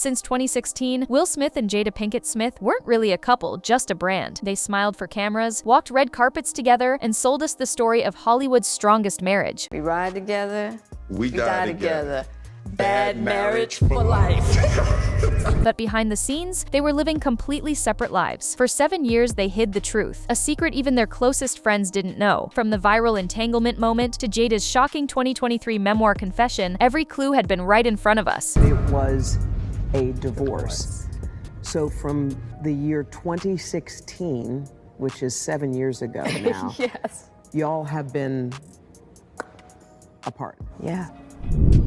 Since 2016, Will Smith and Jada Pinkett Smith weren't really a couple, just a brand. They smiled for cameras, walked red carpets together, and sold us the story of Hollywood's strongest marriage. We ride together, we die together. Bad marriage for life. But behind the scenes, they were living completely separate lives. For 7 years, they hid the truth, a secret even their closest friends didn't know. From the viral entanglement moment to Jada's shocking 2023 memoir confession, every clue had been right in front of us. It was a divorce. So from the year 2016, which is 7 years ago now, Yes. y'all have been apart. Yeah.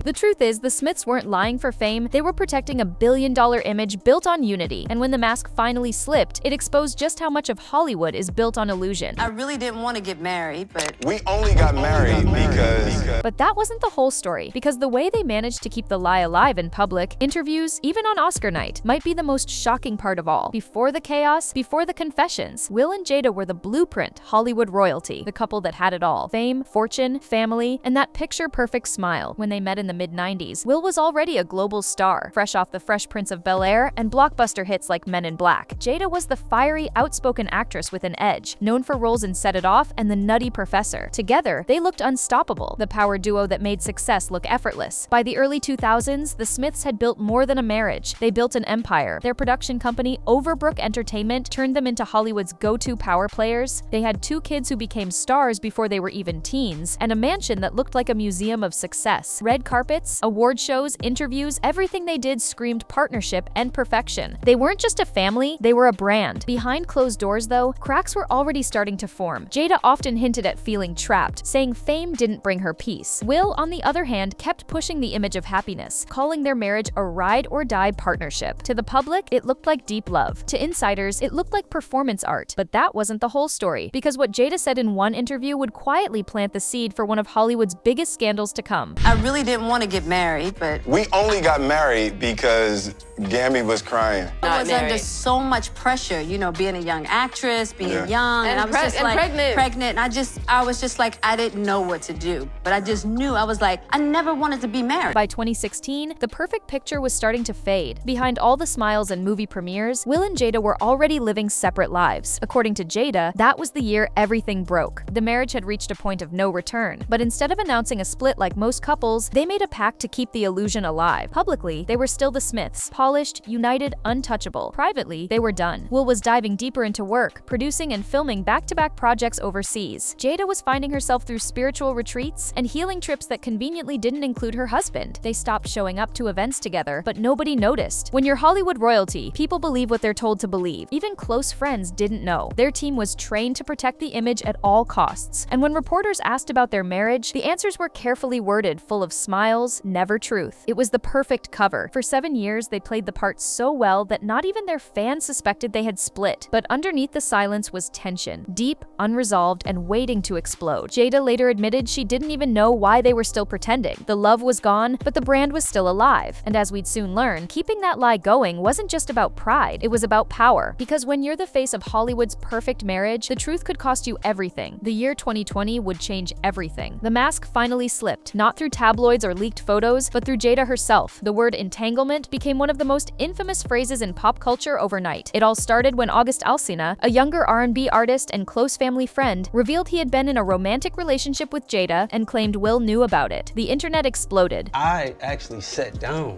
The truth is, the Smiths weren't lying for fame, they were protecting a billion-dollar image built on unity. And when the mask finally slipped, it exposed just how much of Hollywood is built on illusion. I really didn't want to get married, but We only got married because But that wasn't the whole story, because the way they managed to keep the lie alive in public, interviews, even on Oscar night, might be the most shocking part of all. Before the chaos, before the confessions, Will and Jada were the blueprint Hollywood royalty, the couple that had it all: fame, fortune, family, and that picture-perfect smile. When they met in the mid-90s, Will was already a global star, fresh off The Fresh Prince of Bel-Air and blockbuster hits like Men in Black. Jada was the fiery, outspoken actress with an edge, known for roles in Set It Off and The Nutty Professor. Together, they looked unstoppable, the power duo that made success look effortless. By the early 2000s, the Smiths had built more than a marriage. They built an empire. Their production company, Overbrook Entertainment, turned them into Hollywood's go-to power players. They had 2 kids who became stars before they were even teens, and a mansion that looked like a museum of success. Red carpets, award shows, interviews, everything they did screamed partnership and perfection. They weren't just a family, they were a brand. Behind closed doors, though, cracks were already starting to form. Jada often hinted at feeling trapped, saying fame didn't bring her peace. Will, on the other hand, kept pushing the image of happiness, calling their marriage a ride-or-die partnership. To the public, it looked like deep love. To insiders, it looked like performance art. But that wasn't the whole story, because what Jada said in one interview would quietly plant the seed for one of Hollywood's biggest scandals to come. I really didn't want to get married, but we only got married because Gammy was crying. I was under so much pressure, you know, being a young actress, being young, and I was just like pregnant. And I was just like, I didn't know what to do, but I just knew. I was like, I never wanted to be married. By 2016, the perfect picture was starting to fade. Behind all the smiles and movie premieres, Will and Jada were already living separate lives. According to Jada, that was the year everything broke. The marriage had reached a point of no return, but instead of announcing a split like most couples, they made a pact to keep the illusion alive. Publicly, they were still the Smiths, polished, united, untouchable. Privately, they were done. Will was diving deeper into work, producing and filming back-to-back projects overseas. Jada was finding herself through spiritual retreats and healing trips that conveniently didn't include her husband. They stopped showing up to events together, but nobody noticed. When you're Hollywood royalty, people believe what they're told to believe. Even close friends didn't know. Their team was trained to protect the image at all costs. And when reporters asked about their marriage, the answers were carefully worded, full of smiles, never truth. It was the perfect cover. For 7 years, they played the part so well that not even their fans suspected they had split. But underneath the silence was tension, deep, unresolved, and waiting to explode. Jada later admitted she didn't even know why they were still pretending. The love was gone, but the brand was still alive. And as we'd soon learn, keeping that lie going wasn't just about pride, it was about power. Because when you're the face of Hollywood's perfect marriage, the truth could cost you everything. The year 2020 would change everything. The mask finally slipped, not through tabloids or leaked photos, but through Jada herself. The word entanglement became one of the most infamous phrases in pop culture overnight. It all started when August Alsina, a younger R&B artist and close family friend, revealed he had been in a romantic relationship with Jada and claimed Will knew about it. The internet exploded. I actually sat down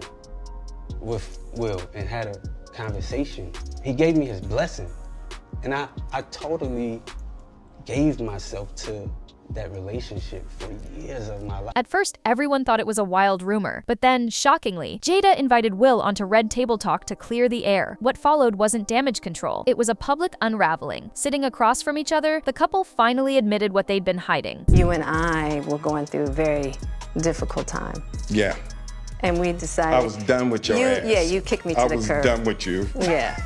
with Will and had a conversation. He gave me his blessing, and I totally gave myself to that relationship for years of my life. At first, everyone thought it was a wild rumor, but then, shockingly, Jada invited Will onto Red Table Talk to clear the air. What followed wasn't damage control. It was a public unraveling. Sitting across from each other, the couple finally admitted what they'd been hiding. You and I were going through a very difficult time. Yeah. And we decided... I was done with your ass. Yeah, you kicked me to the curb. I was done with you. Yeah.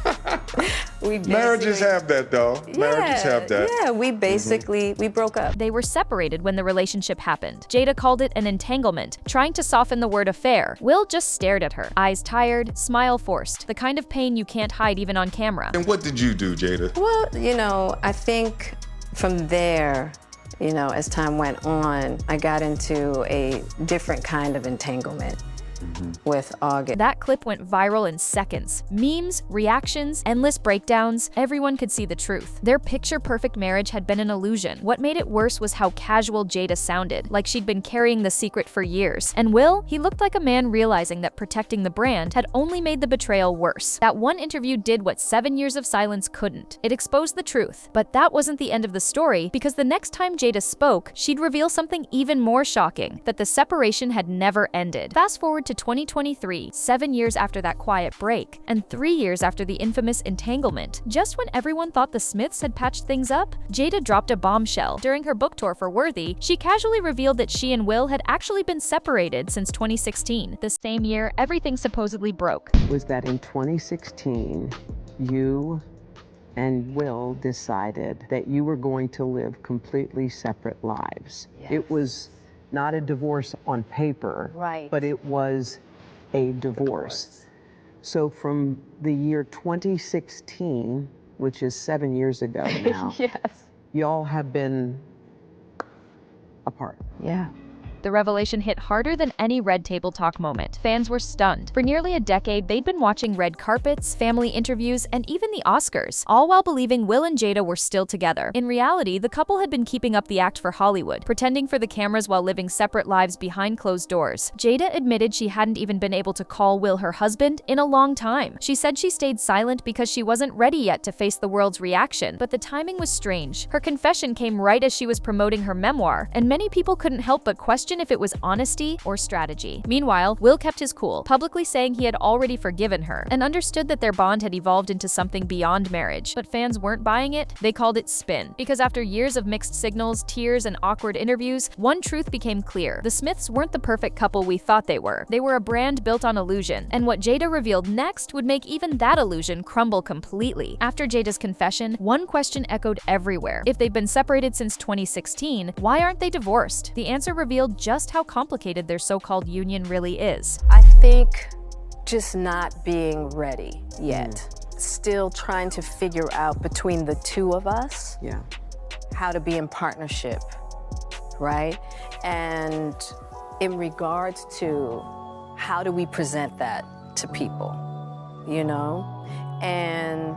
Marriages have that, though. Marriages have that. Yeah, we basically, we broke up. They were separated when the relationship happened. Jada called it an entanglement, trying to soften the word affair. Will just stared at her, eyes tired, smile forced, the kind of pain you can't hide even on camera. And what did you do, Jada? Well, you know, I think from there, you know, as time went on, I got into a different kind of entanglement. with August. That clip went viral in seconds. Memes, reactions, endless breakdowns, everyone could see the truth. Their picture-perfect marriage had been an illusion. What made it worse was how casual Jada sounded, like she'd been carrying the secret for years. And Will, he looked like a man realizing that protecting the brand had only made the betrayal worse. That one interview did what 7 years of silence couldn't. It exposed the truth. But that wasn't the end of the story, because the next time Jada spoke, she'd reveal something even more shocking, that the separation had never ended. Fast forward to 2023, 7 years after that quiet break, and 3 years after the infamous entanglement. Just when everyone thought the Smiths had patched things up, Jada dropped a bombshell. During her book tour for Worthy, she casually revealed that she and Will had actually been separated since 2016, the same year everything supposedly broke. Was that in 2016, you and Will decided that you were going to live completely separate lives. Yes. It was not a divorce on paper, Right. but it was a divorce. So from the year 2016, which is 7 years ago now, Yes. y'all have been apart. Yeah. The revelation hit harder than any Red Table Talk moment. Fans were stunned. For nearly a decade, they'd been watching red carpets, family interviews, and even the Oscars, all while believing Will and Jada were still together. In reality, the couple had been keeping up the act for Hollywood, pretending for the cameras while living separate lives behind closed doors. Jada admitted she hadn't even been able to call Will her husband in a long time. She said she stayed silent because she wasn't ready yet to face the world's reaction, but the timing was strange. Her confession came right as she was promoting her memoir, and many people couldn't help but question if it was honesty or strategy. Meanwhile, Will kept his cool, publicly saying he had already forgiven her and understood that their bond had evolved into something beyond marriage. But fans weren't buying it. They called it spin. Because after years of mixed signals, tears, and awkward interviews, one truth became clear. The Smiths weren't the perfect couple we thought they were. They were a brand built on illusion, and what Jada revealed next would make even that illusion crumble completely. After Jada's confession, one question echoed everywhere. If they've been separated since 2016, why aren't they divorced? The answer revealed just how complicated their so-called union really is. I think just not being ready yet. Still trying to figure out between the two of us how to be in partnership, right? And in regards to how do we present that to people, you know? And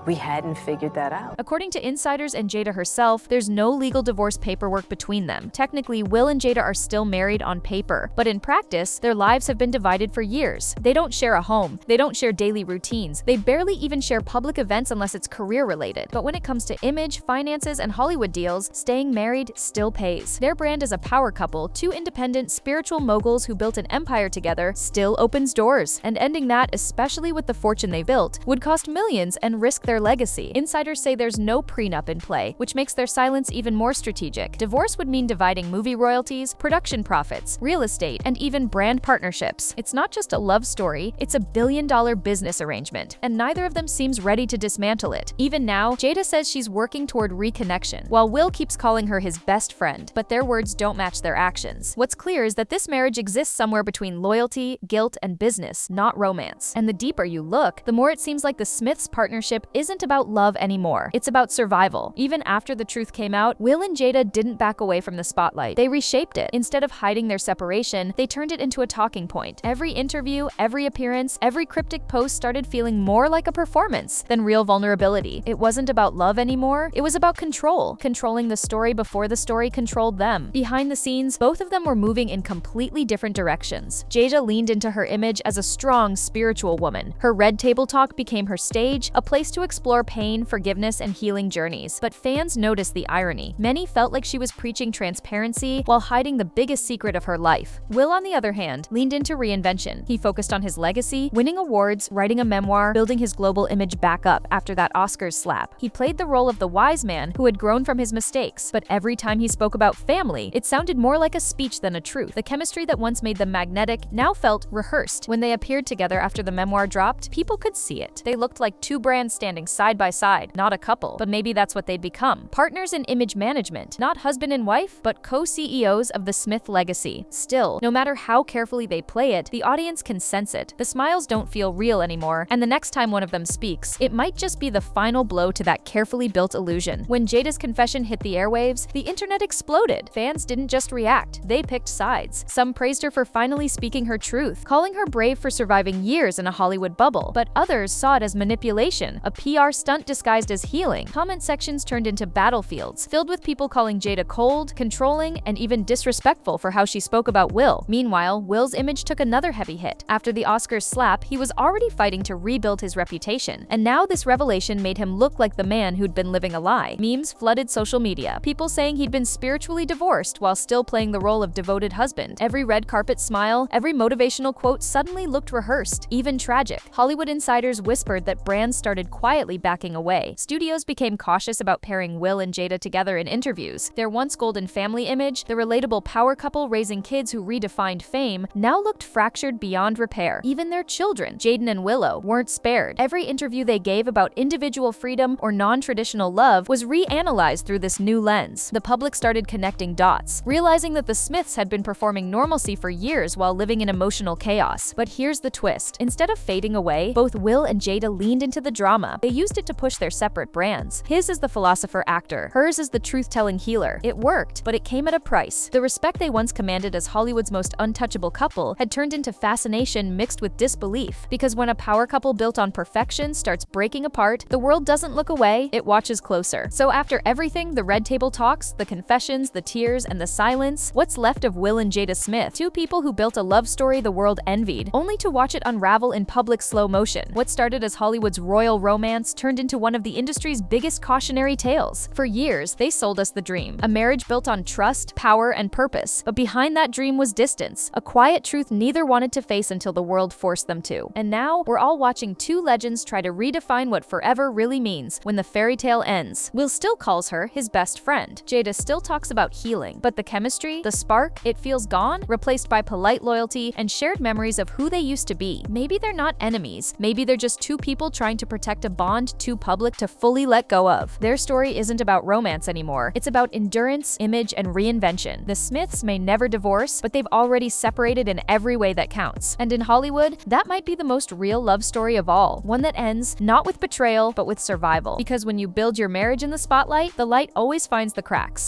we hadn't figured that out. According to insiders and Jada herself, there's no legal divorce paperwork between them. Technically, Will and Jada are still married on paper, but in practice, their lives have been divided for years. They don't share a home, they don't share daily routines, they barely even share public events unless it's career-related. But when it comes to image, finances, and Hollywood deals, staying married still pays. Their brand as a power couple, two independent, spiritual moguls who built an empire together, still opens doors. And ending that, especially with the fortune they built, would cost millions and risk their legacy. Insiders say there's no prenup in play, which makes their silence even more strategic. Divorce would mean dividing movie royalties, production profits, real estate, and even brand partnerships. It's not just a love story, it's a billion-dollar business arrangement, and neither of them seems ready to dismantle it. Even now, Jada says she's working toward reconnection, while Will keeps calling her his best friend, but their words don't match their actions. What's clear is that this marriage exists somewhere between loyalty, guilt, and business, not romance. And the deeper you look, the more it seems like the Smiths' partnership isn't about love anymore. It's about survival. Even after the truth came out, Will and Jada didn't back away from the spotlight. They reshaped it. Instead of hiding their separation, they turned it into a talking point. Every interview, every appearance, every cryptic post started feeling more like a performance than real vulnerability. It wasn't about love anymore. It was about control. Controlling the story before the story controlled them. Behind the scenes, both of them were moving in completely different directions. Jada leaned into her image as a strong, spiritual woman. Her Red Table Talk became her stage, a place to explore pain, forgiveness, and healing journeys. But fans noticed the irony. Many felt like she was preaching transparency while hiding the biggest secret of her life. Will, on the other hand, leaned into reinvention. He focused on his legacy, winning awards, writing a memoir, building his global image back up after that Oscars slap. He played the role of the wise man who had grown from his mistakes, but every time he spoke about family, it sounded more like a speech than a truth. The chemistry that once made them magnetic now felt rehearsed. When they appeared together after the memoir dropped, people could see it. They looked like two brands standing standing side by side, not a couple, but maybe that's what they'd become. Partners in image management, not husband and wife, but co-CEOs of the Smith legacy. Still, no matter how carefully they play it, the audience can sense it. The smiles don't feel real anymore, and the next time one of them speaks, it might just be the final blow to that carefully built illusion. When Jada's confession hit the airwaves, the internet exploded. Fans didn't just react, they picked sides. Some praised her for finally speaking her truth, calling her brave for surviving years in a Hollywood bubble, but others saw it as manipulation, a PR stunt disguised as healing. Comment sections turned into battlefields, filled with people calling Jada cold, controlling, and even disrespectful for how she spoke about Will. Meanwhile, Will's image took another heavy hit. After the Oscars slap, he was already fighting to rebuild his reputation, and now this revelation made him look like the man who'd been living a lie. Memes flooded social media, people saying he'd been spiritually divorced while still playing the role of devoted husband. Every red carpet smile, every motivational quote suddenly looked rehearsed, even tragic. Hollywood insiders whispered that brands started quietly backing away. Studios became cautious about pairing Will and Jada together in interviews. Their once golden family image, the relatable power couple raising kids who redefined fame, now looked fractured beyond repair. Even their children, Jaden and Willow, weren't spared. Every interview they gave about individual freedom or non-traditional love was reanalyzed through this new lens. The public started connecting dots, realizing that the Smiths had been performing normalcy for years while living in emotional chaos. But here's the twist. Instead of fading away, both Will and Jada leaned into the drama. They used it to push their separate brands. His is the philosopher-actor, hers is the truth-telling healer. It worked, but it came at a price. The respect they once commanded as Hollywood's most untouchable couple had turned into fascination mixed with disbelief. Because when a power couple built on perfection starts breaking apart, the world doesn't look away, it watches closer. So after everything, the red table talks, the confessions, the tears, and the silence, what's left of Will and Jada Smith, two people who built a love story the world envied, only to watch it unravel in public slow motion. What started as Hollywood's royal romance turned into one of the industry's biggest cautionary tales. For years, they sold us the dream, a marriage built on trust, power, and purpose. But behind that dream was distance, a quiet truth neither wanted to face until the world forced them to. And now, we're all watching two legends try to redefine what forever really means when the fairy tale ends. Will still calls her his best friend. Jada still talks about healing, but the chemistry, the spark, it feels gone, replaced by polite loyalty and shared memories of who they used to be. Maybe they're not enemies. Maybe they're just two people trying to protect a bond too public to fully let go of. Their story isn't about romance anymore. It's about endurance, image, and reinvention. The Smiths may never divorce, but they've already separated in every way that counts. And in Hollywood, that might be the most real love story of all. One that ends not with betrayal, but with survival. Because when you build your marriage in the spotlight, the light always finds the cracks.